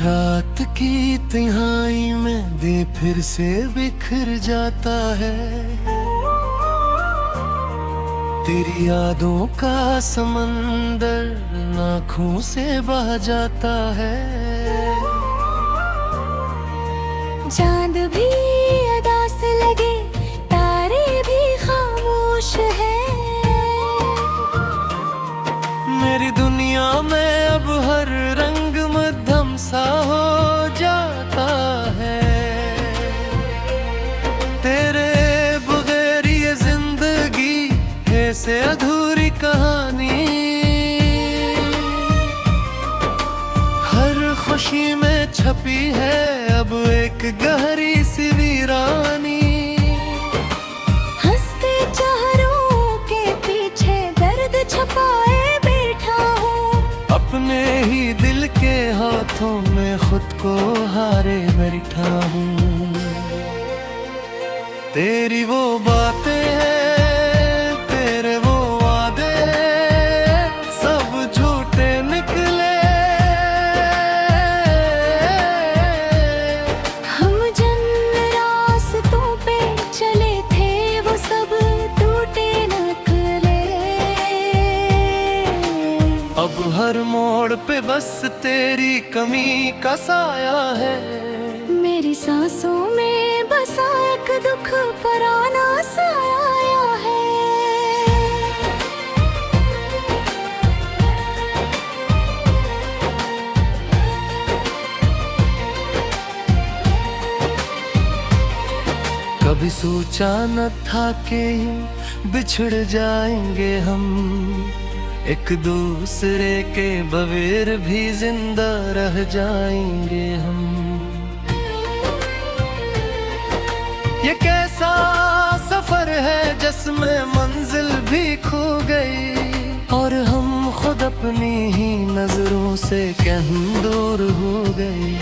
रात की तिहाई में दे फिर से बिखर जाता है। तेरी यादों का समंदर आँखों से बह जाता है। चांद भी अदास लगे, तारे भी खामोश है। मेरी दुनिया में अब हर रंग मध्यम सा हो जाता है। तेरे बगैर ये जिंदगी है से अधूरी कहानी। हर खुशी में छपी है अब एक गहरी सी वीरानी। हंसते चेहरों के पीछे दर्द छुपाए बैठा हूँ। अपने ही दिल के हाथों में खुद को हारे बैठा हूँ। तेरी वो बातें हैं, तेरे वो वादे सब झूठे निकले। हम जिन रास्तों पे चले थे वो सब टूटे निकले। अब हर मोड़ पे बस तेरी कमी का साया है। मेरी सांसों में बसा एक दुख पुराना साया है। कभी सोचा न था कि यूं बिछड़ जाएंगे हम। एक दूसरे के बगैर भी जिंदा रह जाएंगे हम। ये कैसा सफर है जिसमें मंजिल भी खो गई और हम खुद अपनी ही नजरों से कहीं दूर हो गए।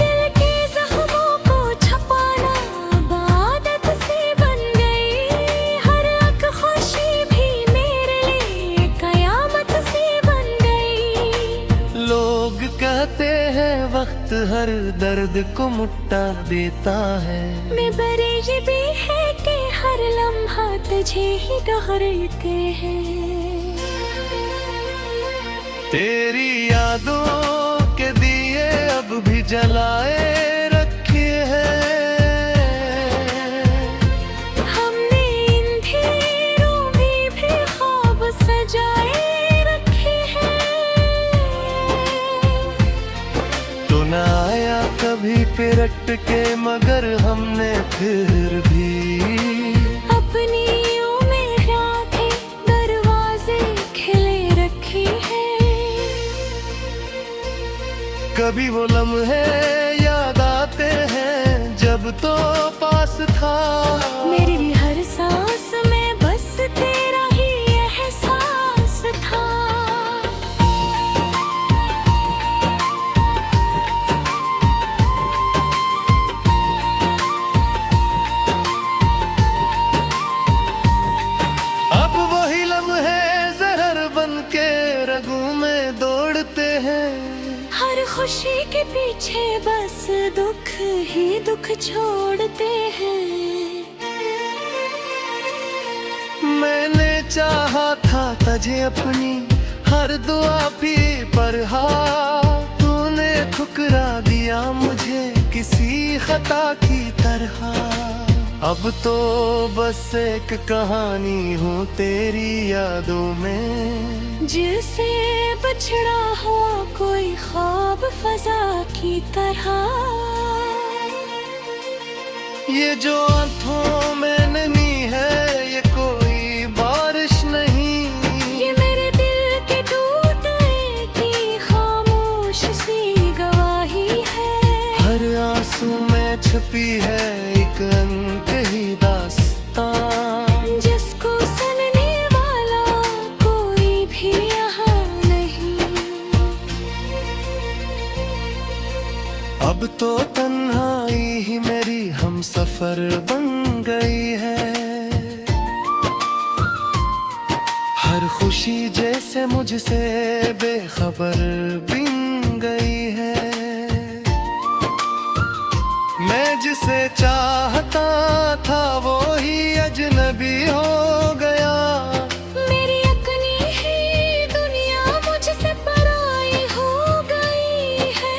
दिल के जख्मों को छुपाना अब आदत सी बन गई। हर एक खुशी भी मेरे लिए कयामत सी बन गई। लोग कहते हैं वक्त हर दर्द को मुट्टा देता है। मगर ये भी है कि हर लम्हा तुझे ही दोहराते हैं। तेरी यादों के दिए अब भी जलाए रखे हैं। हमने इन अंधेरों में भी ख्वाब सजाए रखे हैं। तो न आया कभी पिरट के मगर हमने फिर भी अपनी उम्मीदों के दरवाजे खिले रखे हैं। कभी वो लम्हे याद आते हैं जब तो पास था। मेरी हर सांस में बस तेरा ही एहसास था। अब वही लम्हे जहर बन के रगों में दौड़ते हैं। हर खुशी के पीछे बस दुख ही दुख छोड़ते हैं। मैंने चाहा था तुझे अपनी हर दुआ भी पर तूने ठुकरा दिया मुझे किसी खता की तरह। अब तो बस एक कहानी हूँ तेरी यादों में। जिसे बछड़ा हुआ कोई ख्वाब फजा की तरह। ये जो आंखों में नमी है ये कोई बारिश नहीं। ये मेरे दिल के टूटने की खामोश सी गवाही है। हर आंसू में छुपी है एक अनकही दास्तां। जिसको सुनने वाला कोई भी यहाँ नहीं। अब तो तन्हाई ही मेरी हम सफर बन गई है। हर खुशी जैसे मुझसे बेखबर बिन गई है। मैं जिसे चाहता था वो ही अजनबी हो गया। मेरी अपनी ही दुनिया मुझसे पराई हो गई है।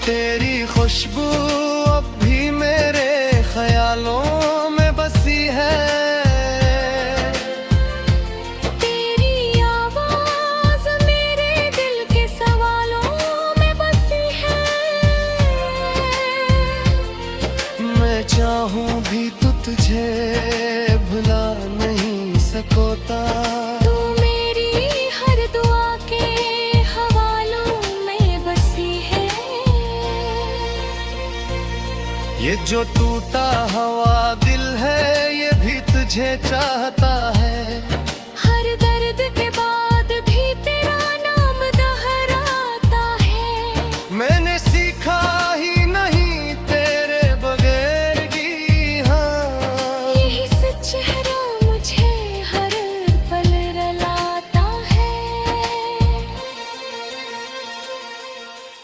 तेरी खुशबू अब भी मेरे ख्यालों में बसी है। चाहूं भी तो तुझे भुला नहीं सकोता। तू मेरी हर दुआ के हवालों में बसी है। ये जो टूटा हुआ दिल है ये भी तुझे चाहता है। हर दर्द के बाद भी तेरा नाम दोहराता है। मैंने सीखा ही नहीं तेरे बगैर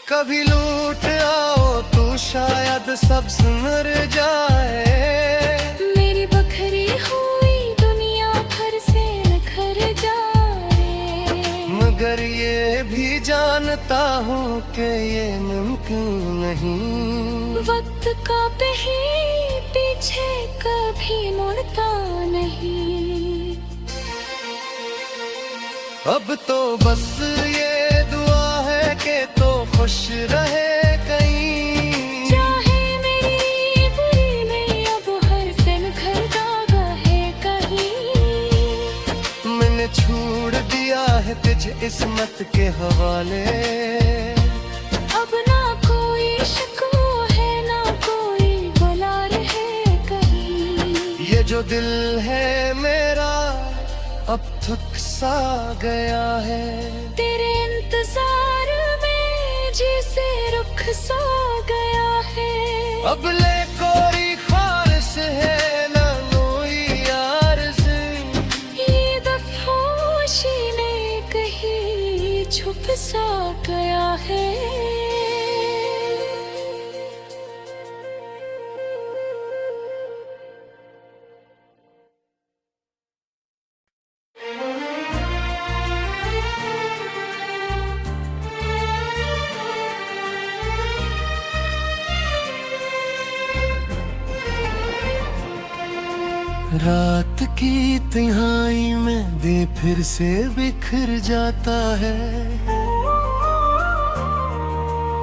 कभी लूट आओ तो शायद सब सुधर जाए। मेरी बखरी हुई दुनिया भर से निखर जाए। मगर ये भी जानता हूँ कि ये मुमकिन नहीं। वक्त का ही पीछे कभी मुड़ता नहीं। अब तो बस ये दुआ है कि तो खुश रहे कहीं। चाहे मेरी बुरी में अब हर दिन घर जागा है कहीं। मैंने छोड़ दिया है तुझे इस्मत के हवाले। अब ना कोई शिकवा है ना कोई बुला रहे कहीं। ये जो दिल है मेरा अब थक सा गया है। तेरे इंतजार में जिसे रुख सा गया है। अब ले कोई ख्वाहिश है ना कोई आरज़ू। ये दफोशी में कहीं छुप सा गया है। रात की तिहाई में दे फिर से बिखर जाता है।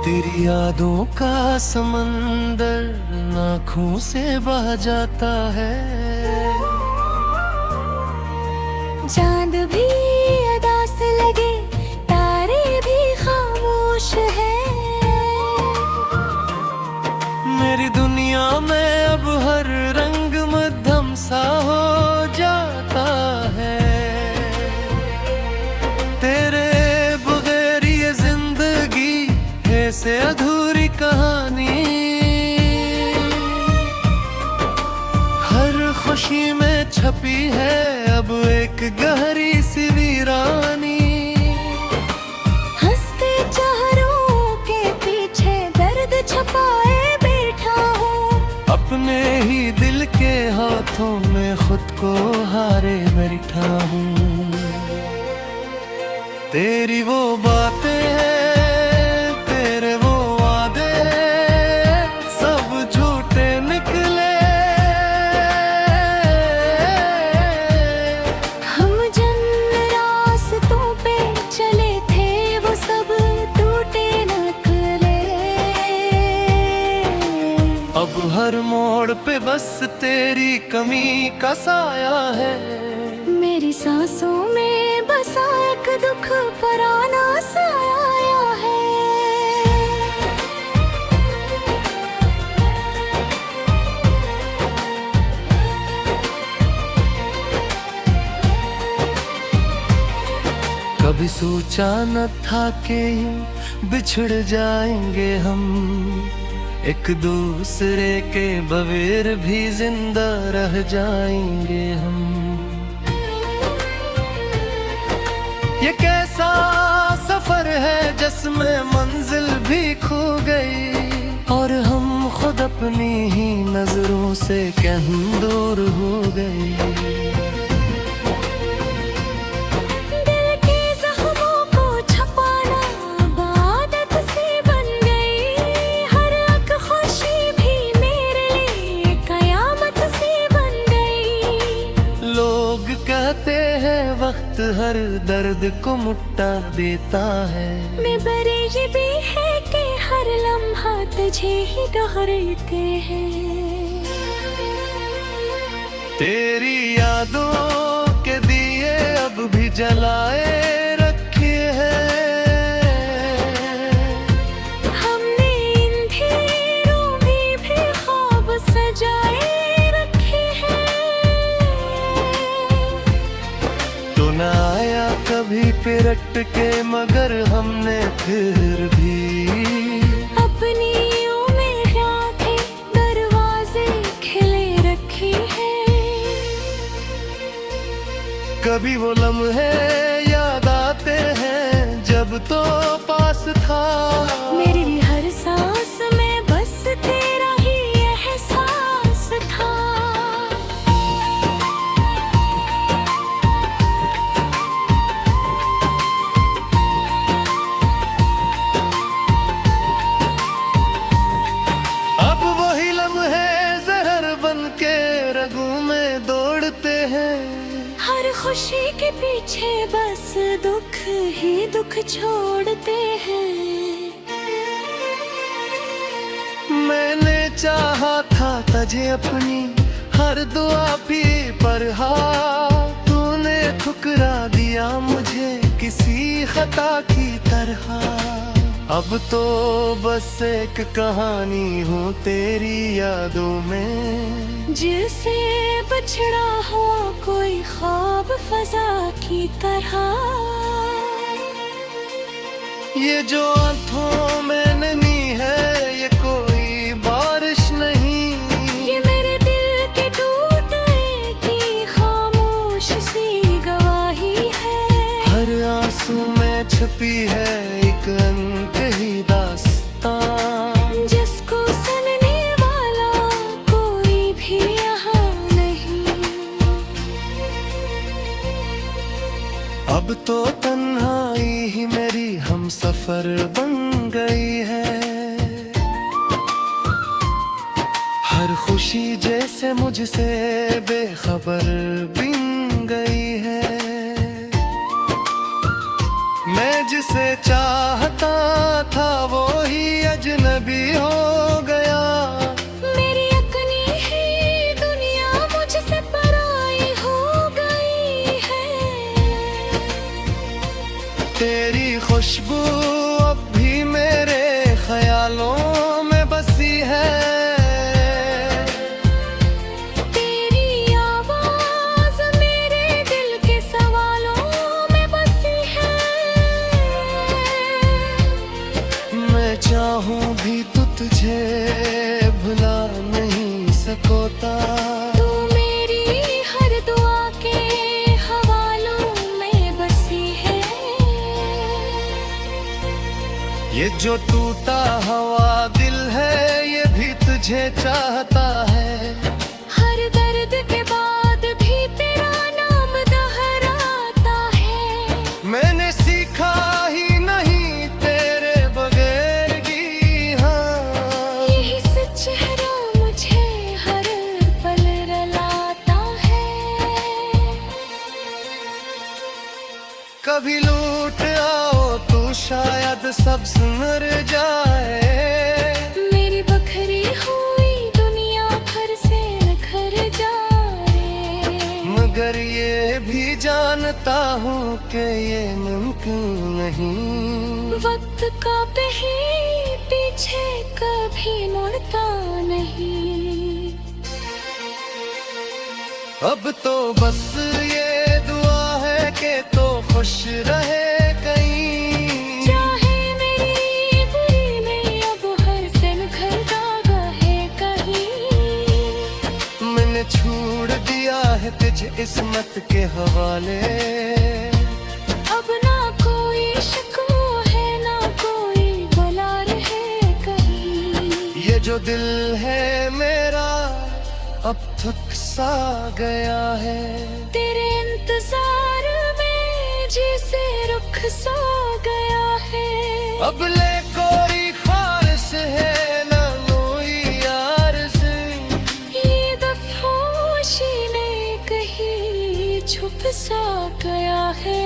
तेरी यादों का समंदर आँखों से बह जाता है। चांद भी अदा से लगे तारे भी खामोश है। मेरी दुनिया में अब हर रंग मध्यम सा हो जाता है। तेरे बगैर ये जिंदगी है से अधूरी कहानी। हर खुशी में छपी है अब एक गहरी सी वीरानी। हंसते चेहरों के पीछे दर्द छुपाए अपने ही दिल के हाथों में खुद को हारे बैठा हूँ। तेरी वो बातें हैं तेरे वो वादे सब झूठे निकले। हम जिन रास्तों पे चले थे वो सब टूटे निकले। अब हर मोड़ पे बस तेरी कमी का साया है। मेरी सांसों में बसा एक दुख पुराना साया है। कभी सोचा न था कि बिछड़ जाएंगे हम। एक दूसरे के बगैर भी जिंदा रह जाएंगे हम। ये कैसा सफर है जिसमें मंजिल भी खो गई और हम खुद अपनी ही नजरों से कहीं दूर हो गए। दिल के जख्मों को छुपाना अब आदत सी बन गई, हर एक खुशी भी मेरे लिए कयामत सी बन गई। लोग कहते हैं वक्त हर दर्द को मुट्टा देता है, मेरे ये भी है कि हर लम्हा तुझे ही दोहराते हैं। तेरी यादों के दिए अब भी जलाए रखे हैं, हमने इन अंधेरों में भी ख्वाब सजाए रखे हैं। तो न आया कभी पिरट के मगर हमने फिर भी अपनी उम्मीदों के दरवाजे खिले रखे हैं। कभी वो लम्हे याद आते हैं जब तो पास था, मेरी हर सांस में बस तेरा ही एहसास था। अब वही लम्हे जहर बन के रगों में दौड़ते हैं, हर खुशी के पीछे बस दुख ही दुख छोड़ते हैं। मैंने चाहा था तुझे अपनी हर दुआ भी पर तूने ठुकरा दिया मुझे किसी खता की तरह। अब तो बस एक कहानी हूँ तेरी यादों में, जिसे बछड़ा हुआ कोई ख्वाब फजा की तरह। ये जो आंखों में नमी है ये कोई बारिश नहीं, ये मेरे दिल के टूटने की खामोश सी गवाही है। हर आंसू में छुपी है एक अनकही दास्तां, जिसको सुनने वाला कोई भी यहाँ नहीं। अब तो तन्हाई ही मेरी हम सफर बन गई है, हर खुशी जैसे मुझसे बेखबर बिन गई है। मैं जिसे चाहता था वो ही अजनबी हो गया, मेरी अपनी ही दुनिया मुझसे पराई हो गई है। तेरी खुशबू अब भी मेरे ख्यालों में बसी है, तेरी आवाज मेरे दिल के सवालों में बसी है। मैं चाहूं भी तो तुझे भुला नहीं सकोता, तू मेरी हर दुआ के हवालों में बसी है। ये जो टूटा हुआ दिल है ये भी तुझे चाहता है, हर दर्द के बाद भी तेरा नाम दोहराता है। मैंने सीखा ही नहीं तेरे बगैर की हाँ, यही सच चेहरा मुझे हर पल रुलाता है। कभी लूट आओ तू शायद सब सुधर जाए, मेरी बखरी हुई दुनिया भर से निखर जाए। मगर ये भी जानता हूँ कि ये मुमकिन नहीं, वक्त का ही पीछे कभी मुड़ता नहीं। अब तो बस ये दुआ है कि तो खुश रहे कहीं, चाहे मेरी बुरी में अब हर दिन खरदा है कहीं। मैंने छोड़ दिया है तुझे इस्मत के हवाले, अब ना जो दिल है मेरा अब थक सा गया है। तेरे इंतजार में जिसे रुख सा गया है। अब ले कोई ख्वारिश है ना कोई यार से, ये दफोशी ने कहीं छुप सा गया है।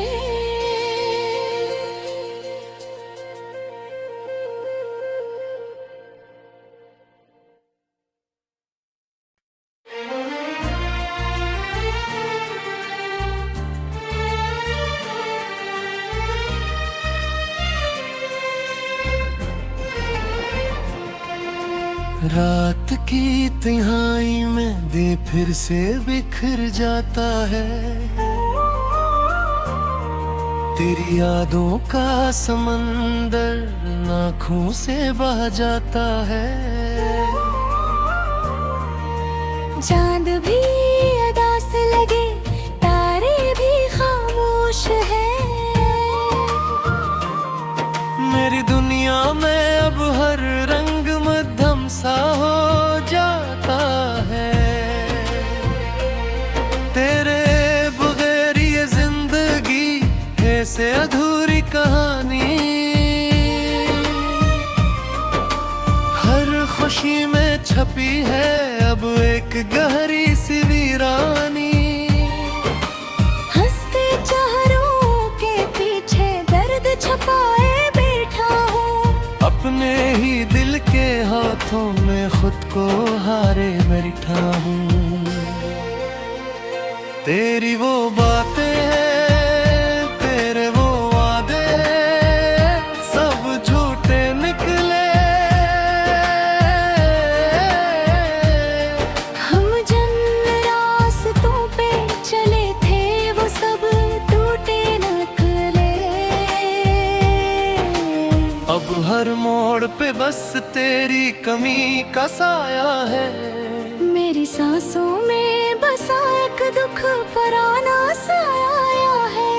रात की तिहाई में दे फिर से बिखर जाता है। तेरी यादों का समंदर आँखों से बह जाता है। चांद भी अदा से लगे, तारे भी खामोश है। मेरी दुनिया में अब हर रंग मध्यम सा हो जाता है। तेरे बगैर ये जिंदगी है से अधूरी कहानी। हर खुशी में छपी है अब एक गहरी सी वीरानी। हंसते चेहरों के पीछे दर्द छुपाए अपने ही दिल के हाथों में खुद को हारे बैठा हूँ। तेरी वो बातें हैं, तेरे वो वादे सब झूठे निकले। हम जिन रास्तों पे चले थे वो सब टूटे निकले। अब हर मोड़ पे बस तेरी कमी का साया है। मेरी सांसों में बसा एक दुख पुराना साया है।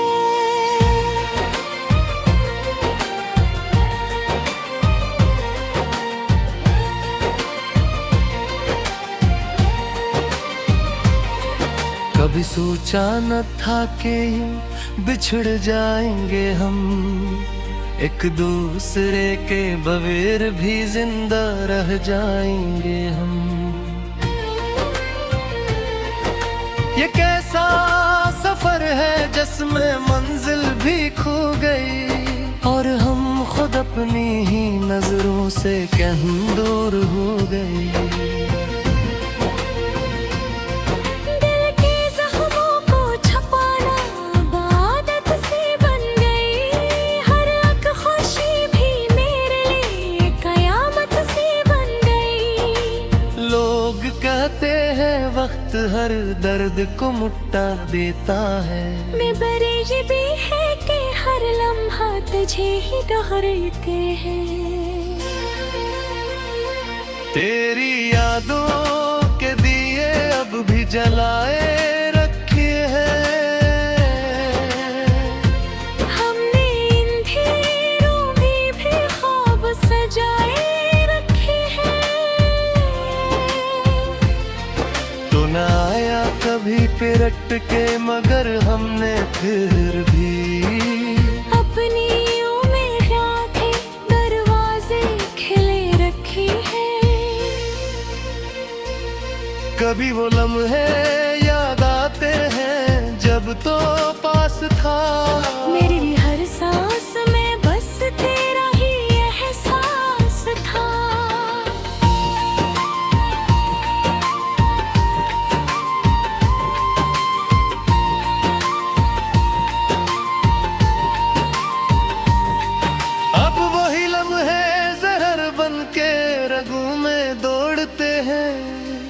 कभी सोचा न था कि बिछड़ जाएंगे हम, एक दूसरे के बगैर भी जिंदा रह जाएंगे हम। ये कैसा सफर है जिसमें मंजिल भी खो गई और हम खुद अपनी ही नजरों से कहीं दूर हो गए। वक्त हर दर्द को मुट्टा देता है। मैं बरी भी है कि हर लम्हा तुझे ही दोहराते हैं। तेरी यादों के दिए अब भी जलाए रखे हैं। हमने इन अंधेरों में भी ख्वाब सजाए न आया कभी पिरट के मगर हमने फिर भी अपनी उम्मीदों के दरवाजे खिले रखे हैं। कभी वो लम्हे याद आते हैं जब तो पास था। मेरी हर सांस में बस तेरा ही एहसास था।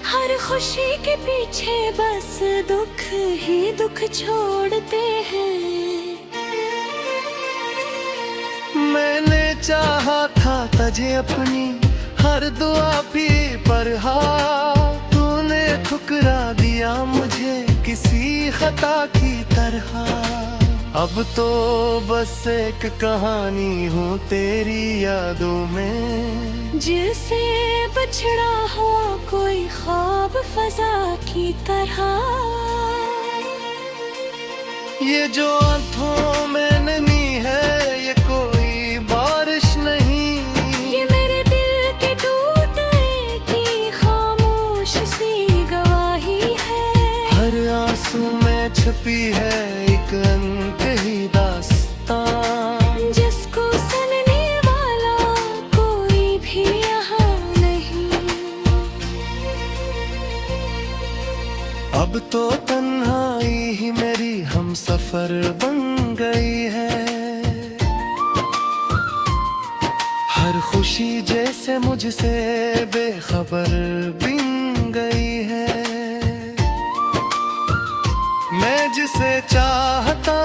हर खुशी के पीछे बस दुख ही दुख छोड़ते हैं। मैंने चाहा था तुझे अपनी हर दुआ भी पर तूने ठुकरा दिया मुझे किसी खता की तरह। अब तो बस एक कहानी हूँ तेरी यादों में, जिससे बछड़ा हुआ कोई ख्वाब फजा की तरह। ये जो आंखों में नमी है ये कोई बारिश नहीं, ये मेरे दिल के टूटने की खामोश सी गवाही है। हर आंसू में छुपी है एक अनकही दास्तां, जिसको सुनने वाला कोई भी यहाँ नहीं। अब तो तन्हाई ही मेरी हम सफर बन गई है। हर खुशी जैसे मुझसे बेखबर बिन गई है। मैं जिसे चाहता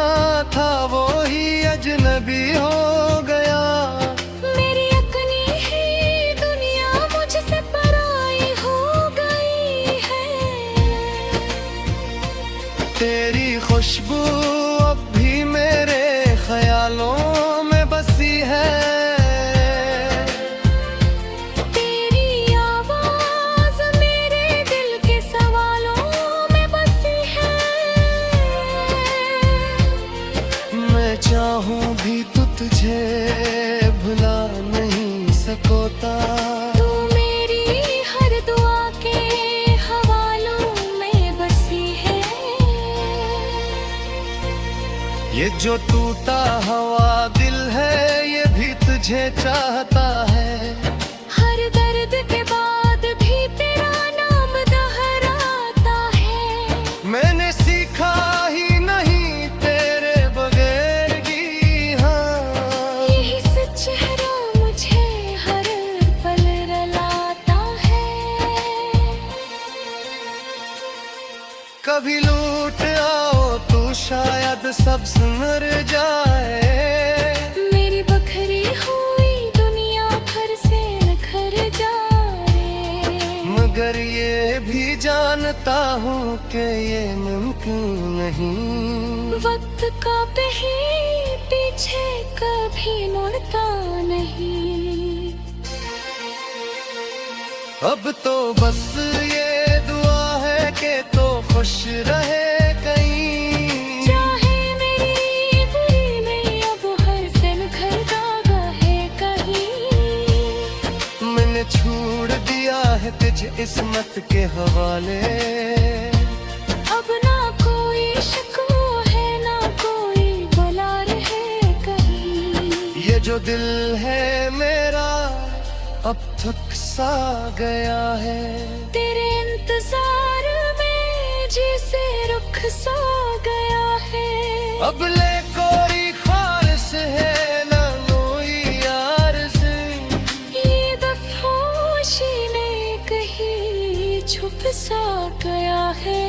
था वो ही अजनबी हो गया। मेरी अपनी ही दुनिया मुझसे पराई हो गई है। तेरी खुशबू अब भी मेरे ख्यालों में बसी है। तेरी आवाज मेरे दिल के सवालों में बसी है। मैं चाहूं भी तो तुझे भुला नहीं सकोता। तू मेरी हर दुआ के हवालों में बसी है। ये जो टूटा हुआ दिल है ये भी तुझे चाहता है। हर दर्द के बाद भी तेरा नाम दोहराता है। मैंने सीखा ही नहीं तेरे बगैर की हाँ। यही सच चेहरा मुझे हर पल रुलाता है। कभी लूट आओ तू शायद सब सुधर जाए। मेरी बखरी हुई दुनिया भर से निखर जाए। मगर ये भी जानता हूँ कि ये मुमकिन नहीं। वक्त का बही पीछे कभी मुड़ता नहीं। अब तो बस ये दुआ है कि तो खुश रहे कहीं। चाहे मेरी बुरी में अब हर दिन खरदा है कहीं। मैंने छोड़ दिया है तुझे इस्मत के हवाले। अब ना कोई शिकवा है ना कोई बुला रहे कहीं। ये जो दिल है मेरा अब थक सा गया है। तेरे इंतजार में जिसे रुख सा गया है। अब ले कोई ख्वारिश है ना कोई यार से। ये बेहोशी में कहीं छुप सा गया है।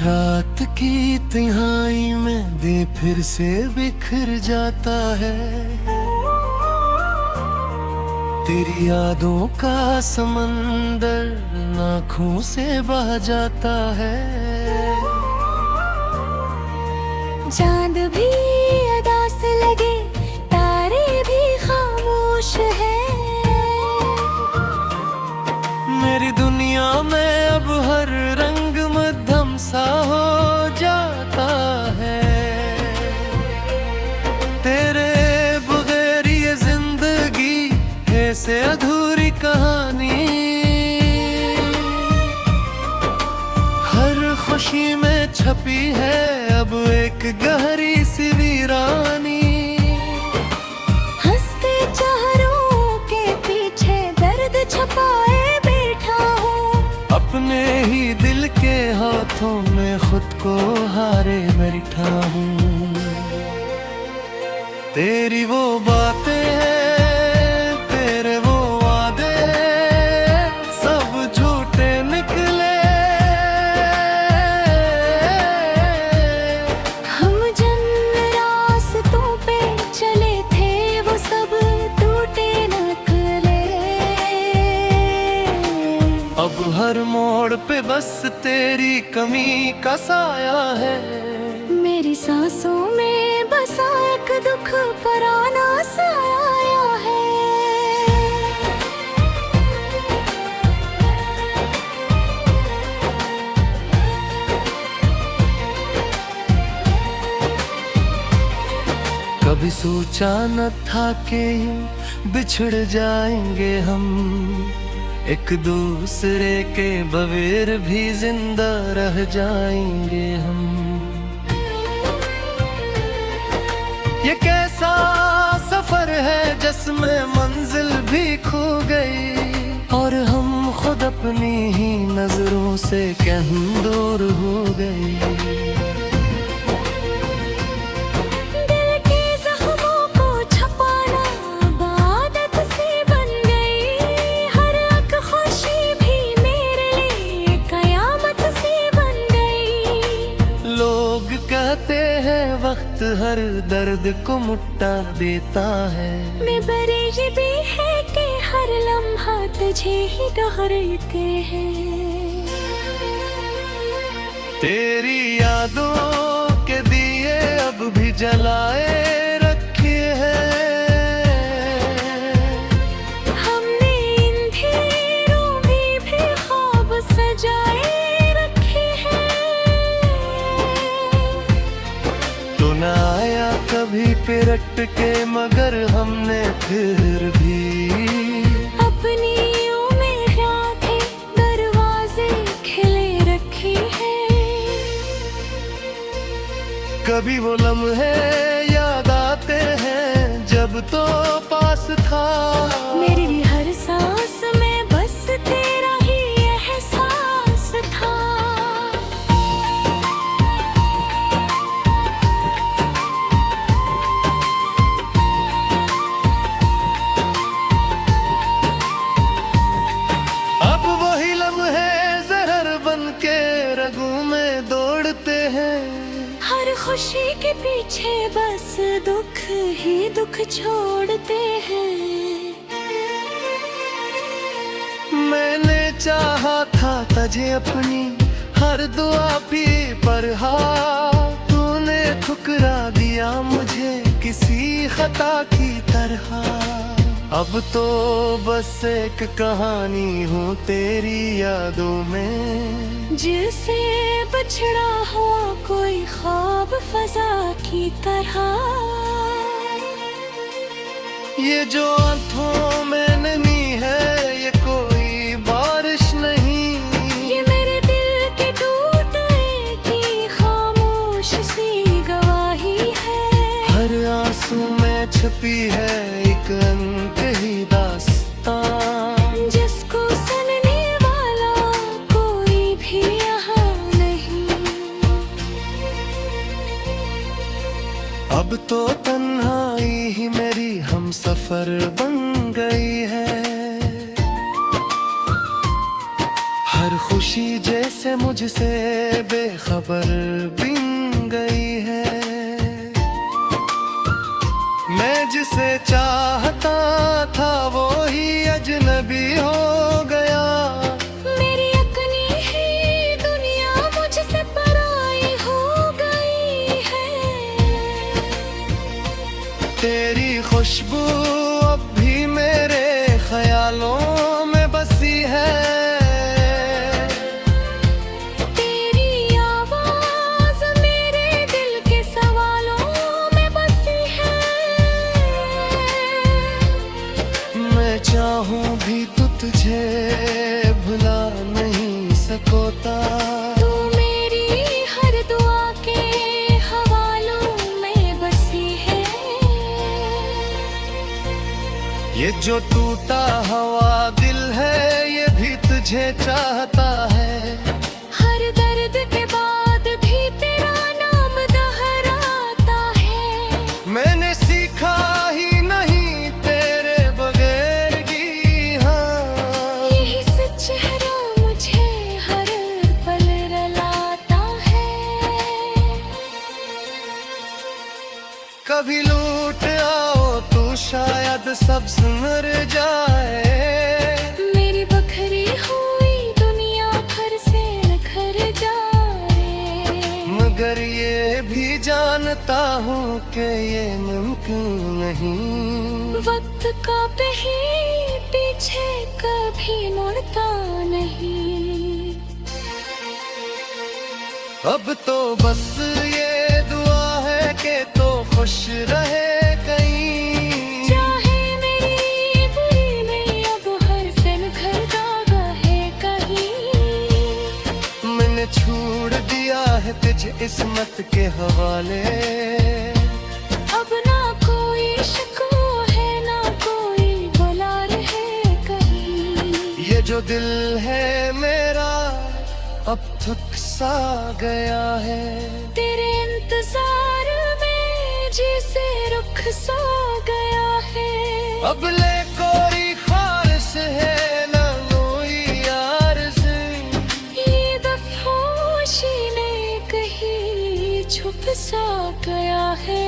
रात की तिहाई में दे फिर से बिखर जाता है। तेरी यादों का समंदर आँखों से बह जाता है। चांद भी अदा से लगे तारे भी खामोश है। मेरी दुनिया में अब हर रंग मध्यम सा हो जाता है। तेरे बगैर ये जिंदगी है से अधूरी कहानी। हर खुशी में छपी है अब एक गहरी सी वीरानी। हंसते चेहरों के पीछे दर्द छुपाए बैठा हूँ। अपने ही दिल के हाथों में खुद को हारे बैठा हूँ। तेरी वो बातें हैं तेरे वो वादे सब झूठे कमी का साया है। मेरी सांसों में बसा एक दुख पुराना साया है। कभी सोचा न था कि यूं बिछड़ जाएंगे हम, एक दूसरे के बगैर भी जिंदा रह जाएंगे हम। ये कैसा सफर है जिसमें मंजिल भी खो गई, और हम खुद अपनी ही नजरों से कहीं दूर हो गए। कहते हैं वक्त हर दर्द को मुट्टा देता है, मेरी भी है कि हर लम्हा तुझे ही दोहराते हैं। तेरी यादों के दिए अब भी जलाए रखे हैं, हमने इन ढेरों में भी ख्वाब सजाए न आया कभी पिरट के, मगर हमने फिर भी अपनी उम्मीदें के दरवाजे खिले रखे हैं। कभी वो लम्हे याद आते हैं जब तो पास था, मेरी भी हर सांस में बस तेरा ही एहसास था। हर खुशी के पीछे बस दुख ही दुख छोड़ते हैं। मैंने चाहा था तुझे अपनी हर दुआ भी पर तूने ठुकरा दिया मुझे किसी खता की तरह। अब तो बस एक कहानी हूँ तेरी यादों में, जिससे बिछड़ा हुआ कोई ख्वाब फजा की तरह। ये जो आंखों में नमी है ये कोई बारिश नहीं, ये मेरे दिल के टूटने की खामोश सी गवाही है। हर आंसू में छुपी है एक अनकही दास्तां, जिसको सुनने वाला कोई भी यहाँ नहीं। अब तो तन्हाई ही मेरी हम सफर बन गई है। हर खुशी जैसे मुझसे बेखबर बिन गई है। मैं जिसे चाहता था वो ही अजनबी हो गया। मेरी अपनी ही दुनिया मुझसे पराई हो गई है। तेरी खुशबू अब भी मेरे ख्यालों में बसी है। चाहूं भी तो तुझे भुला नहीं सकोता, तू मेरी हर दुआ के हवालों में बसी है। ये जो टूटा हुआ दिल है ये भी तुझे चाहता है। हर दर्द के बाद भी तेरा नाम दोहराता है। मैंने सीखा ही कभी लूट आओ तू शायद सब सुधर जाए। मेरी बखरी हुई दुनिया घर से निखर जाए। मगर ये भी जानता हूँ कि ये मुमकिन नहीं। वक्त का ही पीछे कभी मुड़ता नहीं। अब तो बस ये दुआ है कि तो खुश रहे कहीं। चाहे मेरी बुरी में अब हर दिन घर दागा है कहीं। मैंने छोड़ दिया है तुझे किस्मत के हवाले। अब ना कोई शिकवा है ना कोई बुला रहे कहीं। ये जो दिल है मेरा अब थक सा गया है। तेरे इंतजार में जिसे रुख सा गया है। अब ले कोई ख्वाहिश है ना कोई आरज़ू। ये दफोशी में कहीं छुप सा गया है।